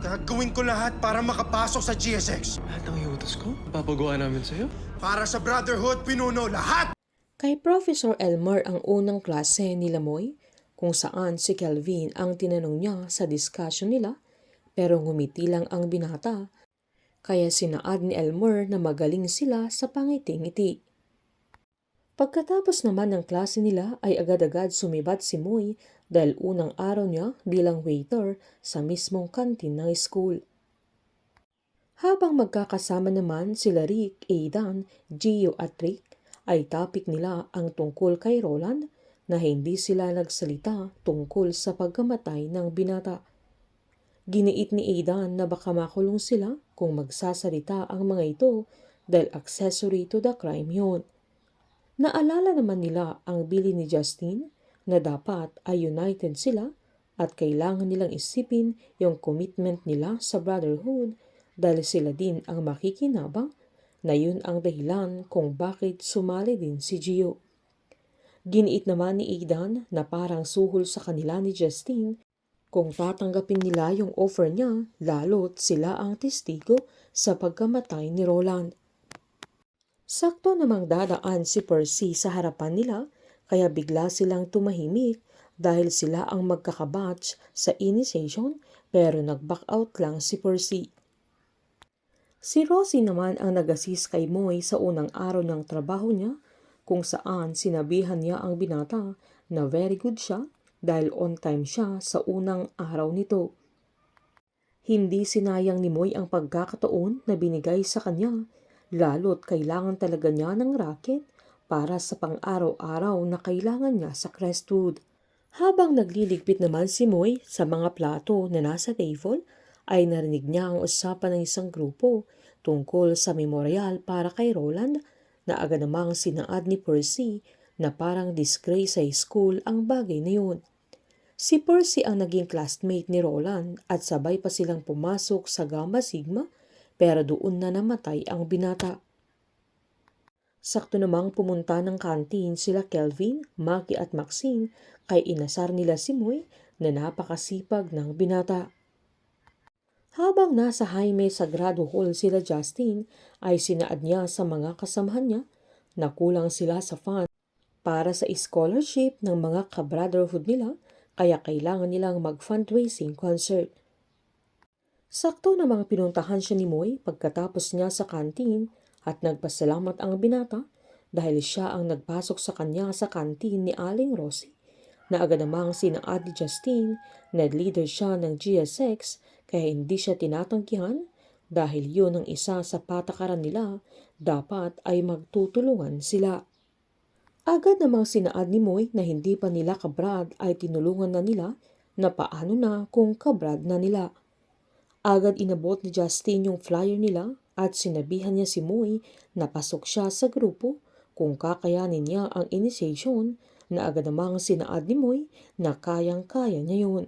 Gagawin ko lahat para makapasok sa GSX. Lahat ng iutos ko, papagawa namin sa'yo. Para sa Brotherhood, pinuno lahat! Kay Professor Elmer ang unang klase ni Lamoy, kung saan si Kelvin ang tinanong niya sa discussion nila, pero ngumiti lang ang binata, kaya sinaad ni Elmer na magaling sila sa pangiti-ngiti. Pagkatapos naman ng klase nila ay agad-agad sumibat si Moy dahil unang araw niya bilang waiter sa mismong kantin ng school. Habang magkakasama naman sila Rick, Aidan, Gio at Rick, ay topic nila ang tungkol kay Roland na hindi sila nagsalita tungkol sa pagkamatay ng binata. Giniit ni Aidan na baka makulong sila kung magsasalita ang mga ito dahil accessory to the crime yun. Naalala naman nila ang bili ni Justine na dapat ay united sila at kailangan nilang isipin yung commitment nila sa brotherhood dahil sila din ang makikinabang na yun ang dahilan kung bakit sumali din si Gio. Giniit naman ni Aidan na parang suhol sa kanila ni Justine kung tatanggapin nila yung offer niya lalo't sila ang testigo sa pagkamatay ni Roland. Sakto namang dadaan si Percy sa harapan nila kaya bigla silang tumahimik dahil sila ang magkakabatch sa initiation pero nag-back out lang si Percy. Si Rosie naman ang nag-assist kay Moy sa unang araw ng trabaho niya kung saan sinabihan niya ang binata na very good siya dahil on time siya sa unang araw nito. Hindi sinayang ni Moy ang pagkakataon na binigay sa kanya lalo't kailangan talaga niya ng racket para sa pang-araw-araw na kailangan niya sa Crestwood. Habang nagliligpit naman si Moy sa mga plato na nasa table, ay narinig niya ang usapan ng isang grupo tungkol sa memorial para kay Roland na agad namang sinaad ni Percy na parang disgrace sa school ang bagay na yun. Si Percy ang naging classmate ni Roland at sabay pa silang pumasok sa Gamma Sigma pero doon na namatay ang binata. Sakto namang pumunta ng kantin sila Kelvin, Maggie at Maxine kay inasar nila si Moy na napakasipag ng binata. Habang nasa Jaime Sagrado Hall sila Justine ay sinaad niya sa mga kasamahan niya na kulang sila sa fund para sa scholarship ng mga ka-brotherhood nila kaya kailangan nilang mag-fundraising concert. Sakto namang pinuntahan siya ni Moy pagkatapos niya sa kantin at nagpasalamat ang binata dahil siya ang nagpasok sa kanya sa kantin ni Aling Rosie na agad namang sinaad ni Justine na leader siya ng GSX kaya hindi siya tinatanggihan dahil yun ang isa sa patakaran nila, dapat ay magtutulungan sila. Agad namang sinaad ni Moy na hindi pa nila kabrad ay tinulungan na nila na paano na kung kabrad na nila. Agad inabot ni Justine yung flyer nila at sinabihan niya si Moy na pasok siya sa grupo kung kakayanin niya ang initiation na agad namang sinaad ni Moy na kayang-kaya niya yun.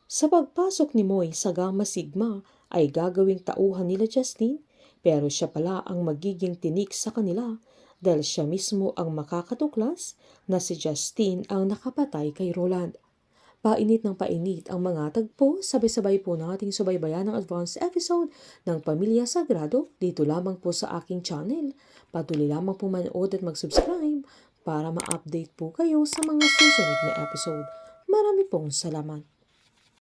Sa pagpasok ni Moy sa Gamma Sigma ay gagawing tauhan nila Justine pero siya pala ang magiging tinik sa kanila dahil siya mismo ang makakatuklas na si Justine ang nakapatay kay Roland. Painit ng painit ang mga tagpo, sabay-sabay po nating subaybayan ang advanced episode ng Pamilya Sagrado dito lamang po sa aking channel. Patuloy lamang po manood at mag-subscribe para ma-update po kayo sa mga susunod na episode. Marami pong salamat.